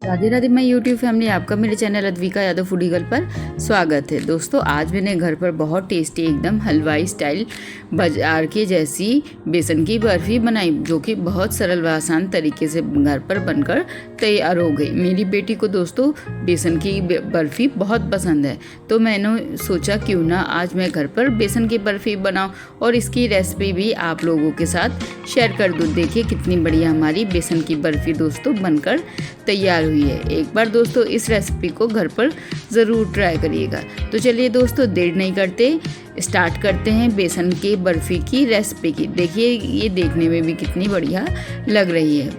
राधे राधे। मैं YouTube family, आपका मेरे channel Advika Yadav foodie girl पर स्वागत है। दोस्तों, आज मैंने घर पर बहुत टेस्टी एकदम हलवाई स्टाइल बाजार के जैसी बेसन की बर्फ़ी बनाई, जो कि बहुत सरल व आसान तरीके से घर पर बनकर तैयार हो गई। मेरी बेटी को दोस्तों बेसन की बर्फ़ी बहुत पसंद है, तो मैंने सोचा क्यों ना आज मैं घर पर बेसन की बर्फ़ी बनाऊँ और इसकी रेसिपी भी आप लोगों के साथ शेयर कर दूँ। देखिए कितनी बढ़िया हमारी बेसन की बर्फ़ी दोस्तों बनकर तैयार हुई है। एक बार दोस्तों इस रेसिपी को घर पर ज़रूर ट्राई करिएगा। तो चलिए दोस्तों, देर नहीं करते, स्टार्ट करते हैं बेसन की बर्फ़ी की रेसिपी की। देखिए ये देखने में भी कितनी बढ़िया लग रही है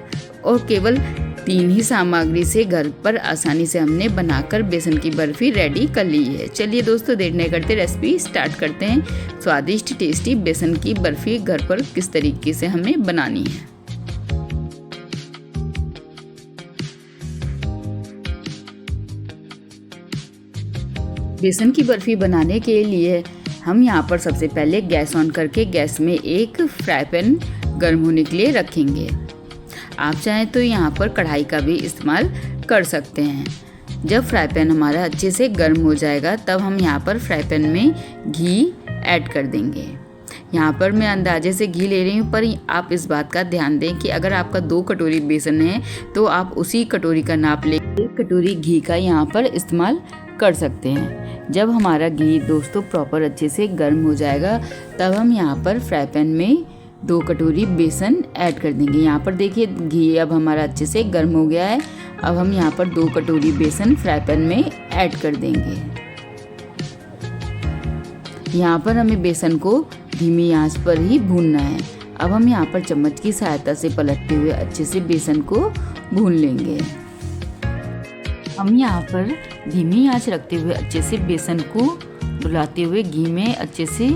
और केवल 3 ही सामग्री से घर पर आसानी से हमने बनाकर बेसन की बर्फ़ी रेडी कर ली है। चलिए दोस्तों, देर नहीं करते, रेसिपी स्टार्ट करते हैं। स्वादिष्ट टेस्टी बेसन की बर्फ़ी घर पर किस तरीके से हमें बनानी है। बेसन की बर्फ़ी बनाने के लिए हम यहाँ पर सबसे पहले गैस ऑन करके गैस में एक फ्राई पैन गर्म होने के लिए रखेंगे। आप चाहें तो यहाँ पर कढ़ाई का भी इस्तेमाल कर सकते हैं। जब फ्राई पैन हमारा अच्छे से गर्म हो जाएगा, तब हम यहाँ पर फ्राई पैन में घी ऐड कर देंगे। यहाँ पर मैं अंदाजे से घी ले रही हूँ, पर आप इस बात का ध्यान दें कि अगर आपका 2 कटोरी बेसन है तो आप उसी कटोरी का नाप ले 1 कटोरी घी का यहाँ पर इस्तेमाल कर सकते हैं। जब हमारा घी दोस्तों प्रॉपर अच्छे से गर्म हो जाएगा, तब हम यहाँ पर फ्राई पैन में 2 कटोरी बेसन ऐड कर देंगे। यहाँ पर देखिए घी अब हमारा अच्छे से गर्म हो गया है। अब हम यहाँ पर 2 कटोरी बेसन फ्राई पैन में ऐड कर देंगे। यहाँ पर हमें बेसन को धीमी आंच पर ही भूनना है। अब हम यहाँ पर चम्मच की सहायता से पलटते हुए अच्छे से बेसन को भून लेंगे। हम यहाँ पर धीमी आंच रखते हुए अच्छे से बेसन को डुलाते हुए घी में अच्छे से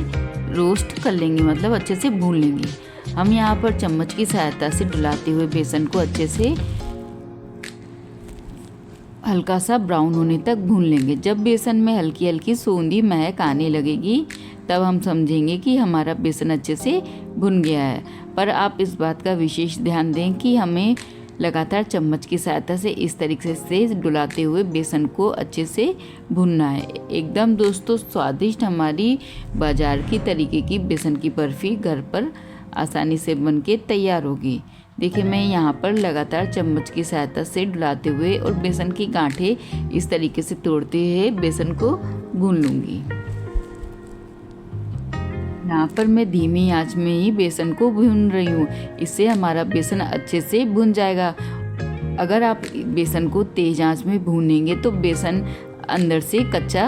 रोस्ट कर लेंगे, मतलब अच्छे से भून लेंगे। हम यहाँ पर चम्मच की सहायता से डुलाते हुए बेसन को अच्छे से हल्का सा ब्राउन होने तक भून लेंगे। जब बेसन में हल्की हल्की सोंधी महक आने लगेगी, तब हम समझेंगे कि हमारा बेसन अच्छे से भुन गया है। पर आप इस बात का विशेष ध्यान दें कि हमें लगातार चम्मच की सहायता से इस तरीके से डुलाते हुए बेसन को अच्छे से भूनना है। एकदम दोस्तों स्वादिष्ट हमारी बाजार की तरीके की बेसन की बर्फ़ी घर पर आसानी से बनके तैयार होगी। देखिए मैं यहाँ पर लगातार चम्मच की सहायता से डुलाते हुए और बेसन की गांठें इस तरीके से तोड़ते हुए बेसन को भून लूँगी। यहाँ पर मैं धीमी आंच में ही बेसन को भून रही हूँ, इससे हमारा बेसन अच्छे से भुन जाएगा। अगर आप बेसन को तेज़ आंच में भूनेंगे तो बेसन अंदर से कच्चा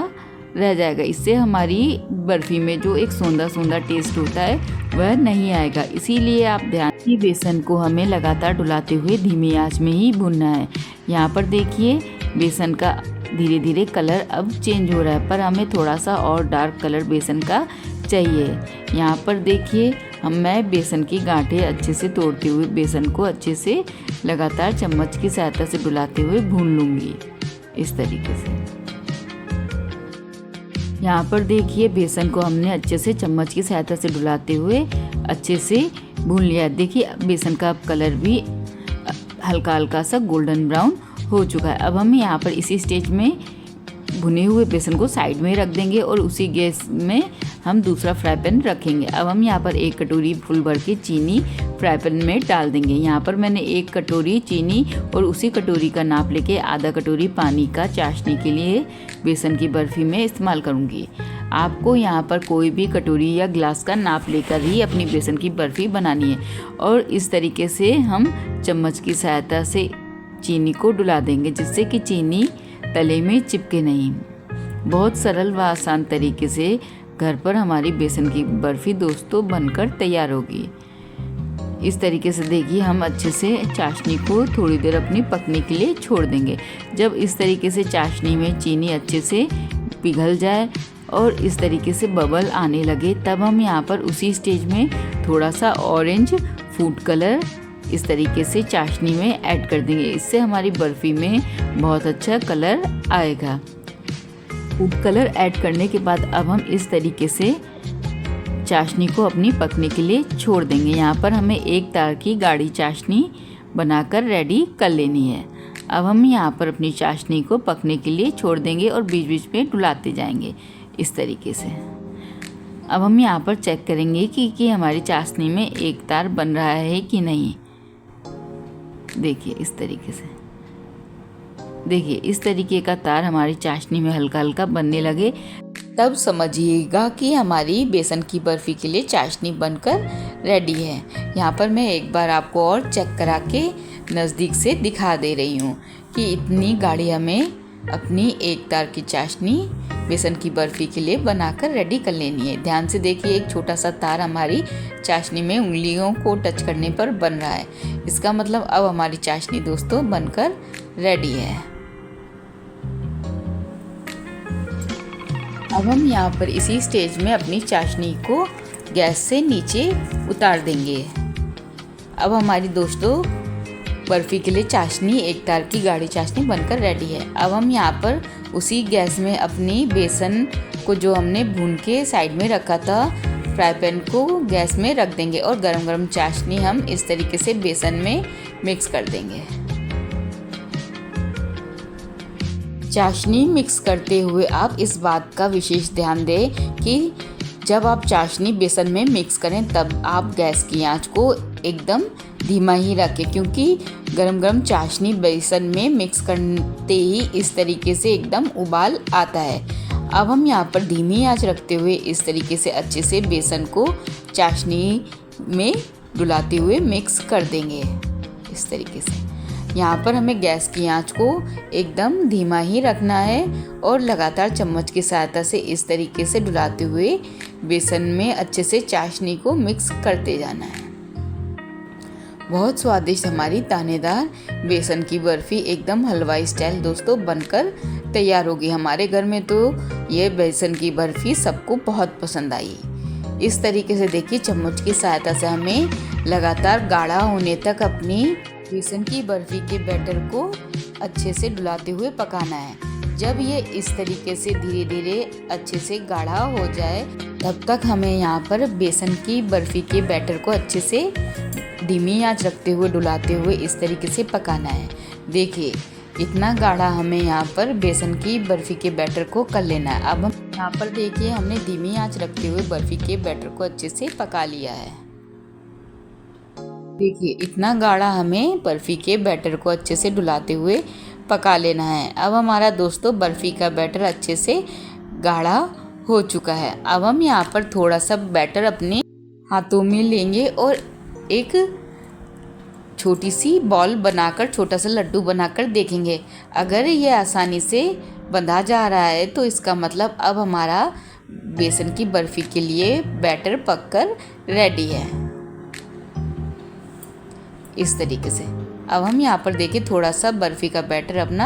रह जाएगा। इससे हमारी बर्फ़ी में जो एक सौंधा सौंधा टेस्ट होता है वह नहीं आएगा। इसीलिए आप ध्यान की बेसन को हमें लगातार डुलाते हुए धीमी आंच में ही भूनना है। यहाँ पर देखिए बेसन का धीरे धीरे कलर अब चेंज हो रहा है, पर हमें थोड़ा सा और डार्क कलर बेसन का चाहिए। यहाँ पर देखिए मैं बेसन की गांठें अच्छे से तोड़ते हुए बेसन को अच्छे से लगातार चम्मच की सहायता से डुलाते हुए भून लूँगी इस तरीके से। यहाँ पर देखिए बेसन को हमने अच्छे से चम्मच की सहायता से डुलाते हुए अच्छे से भून लिया। देखिए बेसन का कलर भी हल्का हल्का सा गोल्डन ब्राउन हो चुका है। अब हम यहाँ पर इसी स्टेज में भुने हुए बेसन को साइड में रख देंगे और उसी गैस में हम दूसरा फ्राई पैन रखेंगे। अब हम यहाँ पर 1 कटोरी फुल भर के चीनी फ्राई पैन में डाल देंगे। यहाँ पर मैंने 1 कटोरी चीनी और उसी कटोरी का नाप लेके आधा कटोरी पानी का चाशनी के लिए बेसन की बर्फ़ी में इस्तेमाल करूँगी। आपको यहाँ पर कोई भी कटोरी या ग्लास का नाप लेकर ही अपनी बेसन की बर्फ़ी बनानी है और इस तरीके से हम चम्मच की सहायता से चीनी को डुला देंगे, जिससे कि चीनी तले में चिपके नहीं। बहुत सरल व आसान तरीके से घर पर हमारी बेसन की बर्फ़ी दोस्तों बनकर तैयार होगी। इस तरीके से देखिए हम अच्छे से चाशनी को थोड़ी देर अपनी पकने के लिए छोड़ देंगे। जब इस तरीके से चाशनी में चीनी अच्छे से पिघल जाए और इस तरीके से बबल आने लगे, तब हम यहाँ पर उसी स्टेज में थोड़ा सा ऑरेंज फूड कलर इस तरीके से चाशनी में ऐड कर देंगे। इससे हमारी बर्फ़ी में बहुत अच्छा कलर आएगा। फूड कलर ऐड करने के बाद अब हम इस तरीके से चाशनी को अपनी पकने के लिए छोड़ देंगे। यहाँ पर हमें 1 तार की गाढ़ी चाशनी बनाकर रेडी कर लेनी है। अब हम यहाँ पर अपनी चाशनी को पकने के लिए छोड़ देंगे और बीच बीच में डुलाते जाएंगे इस तरीके से। अब हम यहाँ पर चेक करेंगे कि हमारी चाशनी में एक तार बन रहा है कि नहीं। देखिए इस तरीके से, देखिए इस तरीके का तार हमारी चाशनी में हल्का हल्का बनने लगे तब समझिएगा कि हमारी बेसन की बर्फ़ी के लिए चाशनी बनकर रेडी है। यहाँ पर मैं एक बार आपको और चेक करा के नज़दीक से दिखा दे रही हूँ कि इतनी गाढ़ी हमें अपनी एक तार की चाशनी बेसन की बर्फ़ी के लिए बनाकर रेडी कर लेनी है। ध्यान से देखिए, एक छोटा सा तार हमारी चाशनी में उंगलियों को टच करने पर बन रहा है। इसका मतलब अब हमारी चाशनी दोस्तों बनकर रेडी है। अब हम यहाँ पर इसी स्टेज में अपनी चाशनी को गैस से नीचे उतार देंगे। अब हमारी दोस्तों बर्फ़ी के लिए चाशनी एक तार की गाढ़ी चाशनी बनकर रेडी है। अब हम यहाँ पर उसी गैस में अपनी बेसन को जो हमने भून के साइड में रखा था फ्राई पैन को गैस में रख देंगे और गरम गरम चाशनी हम इस तरीके से बेसन में मिक्स कर देंगे। चाशनी मिक्स करते हुए आप इस बात का विशेष ध्यान दें कि जब आप चाशनी बेसन में मिक्स करें तब आप गैस की आंच को एकदम धीमा ही रखें, क्योंकि गरम गरम चाशनी बेसन में मिक्स करते ही इस तरीके से एकदम उबाल आता है। अब हम यहाँ पर धीमी आंच रखते हुए इस तरीके से अच्छे से बेसन को चाशनी में डुलाते हुए मिक्स कर देंगे इस तरीके से। यहाँ पर हमें गैस की आंच को एकदम धीमा ही रखना है और लगातार चम्मच की सहायता से इस तरीके से डुलाते हुए बेसन में अच्छे से चाशनी को मिक्स करते जाना है। बहुत स्वादिष्ट हमारी दानेदार बेसन की बर्फ़ी एकदम हलवाई स्टाइल दोस्तों बनकर तैयार होगी। हमारे घर में तो ये बेसन की बर्फ़ी सबको बहुत पसंद आई। इस तरीके से देखिए, चम्मच की सहायता से हमें लगातार गाढ़ा होने तक अपनी बेसन की बर्फ़ी के बैटर को अच्छे से डुलाते हुए पकाना है। जब ये इस तरीके से धीरे धीरे अच्छे से गाढ़ा हो जाए तब तक हमें यहाँ पर बेसन की बर्फ़ी के बैटर को अच्छे से धीमी आंच रखते हुए डुलाते हुए इस तरीके से पकाना है। देखिए इतना गाढ़ा हमें यहाँ पर बेसन की बर्फ़ी के बैटर को कर लेना है। अब हम यहाँ पर देखिए हमने धीमी आंच रखते हुए बर्फ़ी के बैटर को अच्छे से पका लिया है। देखिए इतना गाढ़ा हमें बर्फ़ी के बैटर को अच्छे से डुलाते हुए पका लेना है। अब हमारा दोस्तों बर्फ़ी का बैटर अच्छे से गाढ़ा हो चुका है। अब हम यहाँ पर थोड़ा सा बैटर अपने हाथों में लेंगे और एक छोटी सी बॉल बनाकर, छोटा सा लड्डू बनाकर देखेंगे। अगर ये आसानी से बंधा जा रहा है तो इसका मतलब अब हमारा बेसन की बर्फ़ी के लिए बैटर पककर रेडी है इस तरीके से। अब हम यहाँ पर देखिए थोड़ा सा बर्फ़ी का बैटर अपना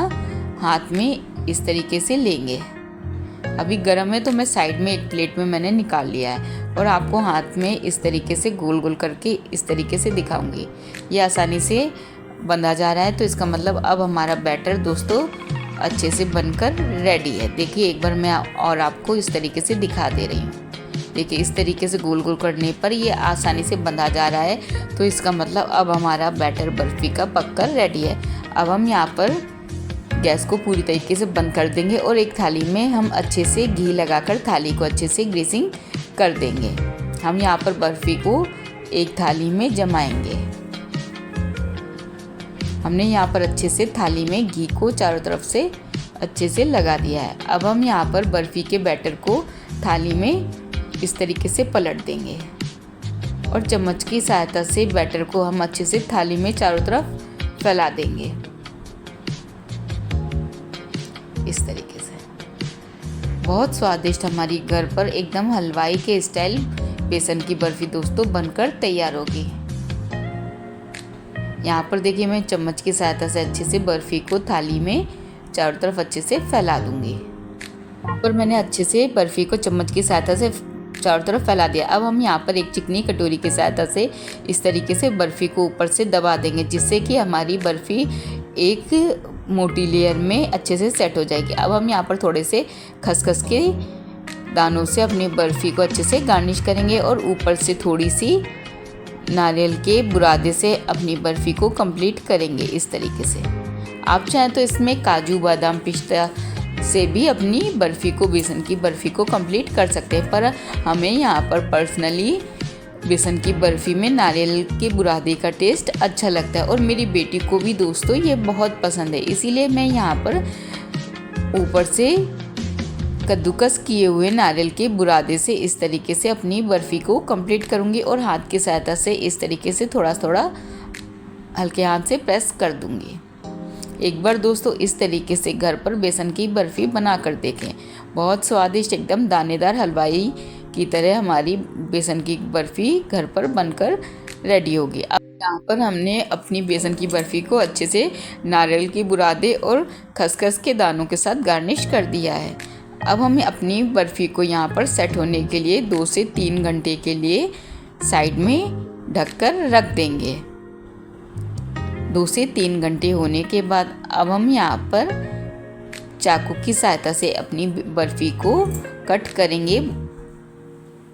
हाथ में इस तरीके से लेंगे। अभी गर्म है तो मैं साइड में एक प्लेट में मैंने निकाल लिया है और आपको हाथ में इस तरीके से गोल गोल करके इस तरीके से दिखाऊंगी। ये आसानी से बंधा जा रहा है तो इसका मतलब अब हमारा बैटर दोस्तों अच्छे से बनकर रेडी है। देखिए एक बार मैं और आपको इस तरीके से दिखा दे रही हूँ। देखिए इस तरीके से गोल गोल करने पर ये आसानी से बंधा जा रहा है तो इसका मतलब अब हमारा बैटर बर्फ़ी का पककर रेडी है। अब हम यहाँ पर गैस को पूरी तरीके से बंद कर देंगे और एक थाली में हम अच्छे से घी लगाकर थाली को अच्छे से ग्रीसिंग कर देंगे। हम यहाँ पर बर्फ़ी को एक थाली में जमाएंगे। हमने यहाँ पर अच्छे से थाली में घी को चारों तरफ से अच्छे से लगा दिया है। अब हम यहाँ पर बर्फ़ी के बैटर को थाली में इस तरीके से पलट देंगे और चम्मच की सहायता से बैटर को हम अच्छे से थाली में चारों तरफ फैला देंगे इस तरीके से। बहुत स्वादिष्ट हमारी घर पर एकदम हलवाई के स्टाइल बेसन की बर्फ़ी दोस्तों बनकर तैयार होगी। यहाँ पर देखिए मैं चम्मच की सहायता से अच्छे से बर्फ़ी को थाली में चारों तरफ अच्छे से फैला दूंगी। यहाँ पर मैंने अच्छे से बर्फ़ी को चम्मच की सहायता से चारों तरफ फैला दिया। अब हम यहाँ पर एक चिकनी कटोरी की सहायता से इस तरीके से बर्फ़ी को ऊपर से दबा देंगे जिससे कि हमारी बर्फ़ी एक मोटी लेयर में अच्छे से सेट हो जाएगी। अब हम यहाँ पर थोड़े से खसखस के दानों से अपनी बर्फ़ी को अच्छे से गार्निश करेंगे और ऊपर से थोड़ी सी नारियल के बुरादे से अपनी बर्फ़ी को कंप्लीट करेंगे इस तरीके से। आप चाहें तो इसमें काजू बादाम पिस्ता से भी अपनी बर्फ़ी को, बेसन की बर्फ़ी को कंप्लीट कर सकते हैं, पर हमें यहाँ पर पर्सनली बेसन की बर्फ़ी में नारियल के बुरादे का टेस्ट अच्छा लगता है और मेरी बेटी को भी दोस्तों ये बहुत पसंद है। इसीलिए मैं यहाँ पर ऊपर से कद्दूकस किए हुए नारियल के बुरादे से इस तरीके से अपनी बर्फ़ी को कंप्लीट करूँगी और हाथ की सहायता से इस तरीके से थोड़ा थोड़ा हल्के हाथ से प्रेस कर दूँगी। एक बार दोस्तों इस तरीके से घर पर बेसन की बर्फ़ी बना कर देखें। बहुत स्वादिष्ट, एकदम दानेदार हलवाई की तरह हमारी बेसन की बर्फ़ी घर पर बनकर रेडी होगी। अब यहाँ पर हमने अपनी बेसन की बर्फ़ी को अच्छे से नारियल के बुरादे और खसखस के दानों के साथ गार्निश कर दिया है। अब हमें अपनी बर्फ़ी को यहाँ पर सेट होने के लिए 2 से 3 घंटे के लिए साइड में ढककर रख देंगे। 2 से 3 घंटे होने के बाद अब हम यहाँ पर चाकू की सहायता से अपनी बर्फ़ी को कट करेंगे।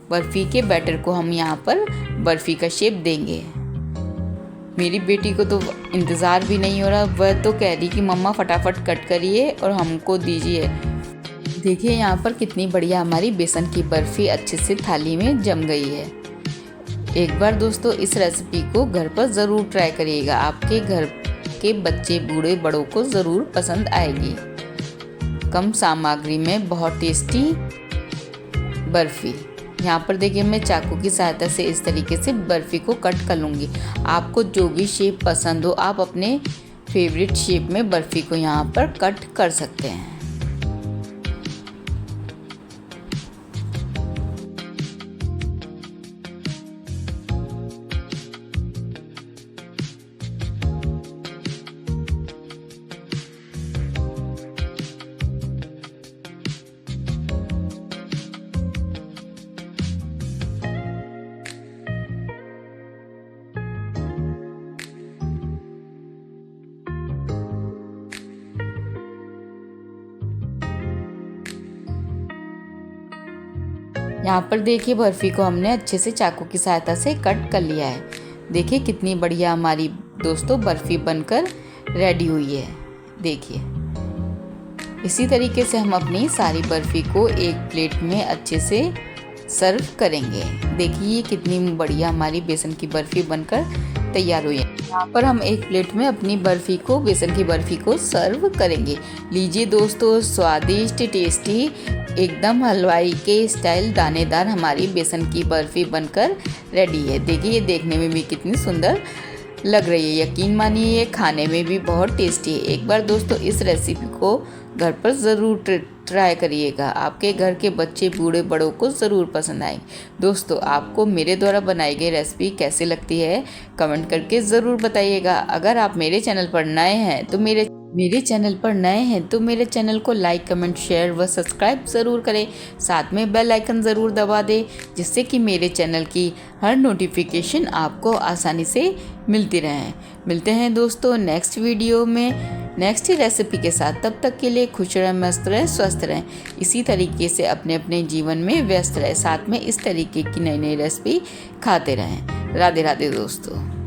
बर्फ़ी के बैटर को हम यहाँ पर बर्फ़ी का शेप देंगे। मेरी बेटी को तो इंतज़ार भी नहीं हो रहा, वह तो कह रही कि मम्मा फटाफट कट करिए और हमको दीजिए। देखिए यहाँ पर कितनी बढ़िया हमारी बेसन की बर्फ़ी अच्छे से थाली में जम गई है। एक बार दोस्तों इस रेसिपी को घर पर ज़रूर ट्राई करिएगा, आपके घर के बच्चे बूढ़े बड़ों को ज़रूर पसंद आएगी। कम सामग्री में बहुत टेस्टी बर्फ़ी। यहाँ पर देखिए मैं चाकू की सहायता से इस तरीके से बर्फ़ी को कट कर लूँगी। आपको जो भी शेप पसंद हो आप अपने फेवरेट शेप में बर्फ़ी को यहाँ पर कट कर सकते हैं। यहाँ पर देखिए बर्फ़ी को हमने अच्छे से चाकू की सहायता से कट कर लिया है। देखिए कितनी बढ़िया हमारी दोस्तों बर्फ़ी बनकर रेडी हुई है। देखिए इसी तरीके से हम अपनी सारी बर्फ़ी को एक प्लेट में अच्छे से सर्व करेंगे। देखिए ये कितनी बढ़िया हमारी बेसन की बर्फ़ी बनकर तैयार हुई है। यहाँ पर हम एक प्लेट में अपनी बर्फ़ी को, बेसन की बर्फ़ी को सर्व करेंगे। लीजिए दोस्तों, स्वादिष्ट टेस्टी एकदम हलवाई के स्टाइल दानेदार हमारी बेसन की बर्फ़ी बनकर रेडी है। देखिए ये देखने में भी कितनी सुंदर लग रही है। यकीन मानिए ये खाने में भी बहुत टेस्टी है। एक बार दोस्तों इस रेसिपी को घर पर ज़रूर ट्राई करिएगा, आपके घर के बच्चे बूढ़े बड़ों को ज़रूर पसंद आएगी। दोस्तों आपको मेरे द्वारा बनाई गई रेसिपी कैसी लगती है कमेंट करके ज़रूर बताइएगा। अगर आप मेरे चैनल पर नए हैं तो मेरे चैनल को लाइक कमेंट शेयर व सब्सक्राइब ज़रूर करें। साथ में बेल आइकन ज़रूर दबा दें जिससे कि मेरे चैनल की हर नोटिफिकेशन आपको आसानी से मिलती रहे। मिलते हैं दोस्तों नेक्स्ट वीडियो में नेक्स्ट रेसिपी के साथ। तब तक के लिए खुश रहें, मस्त रहें, स्वस्थ रहें। इसी तरीके से अपने अपने जीवन में व्यस्त रहें। साथ में इस तरीके की नई नई रेसिपी खाते रहें। राधे राधे दोस्तों।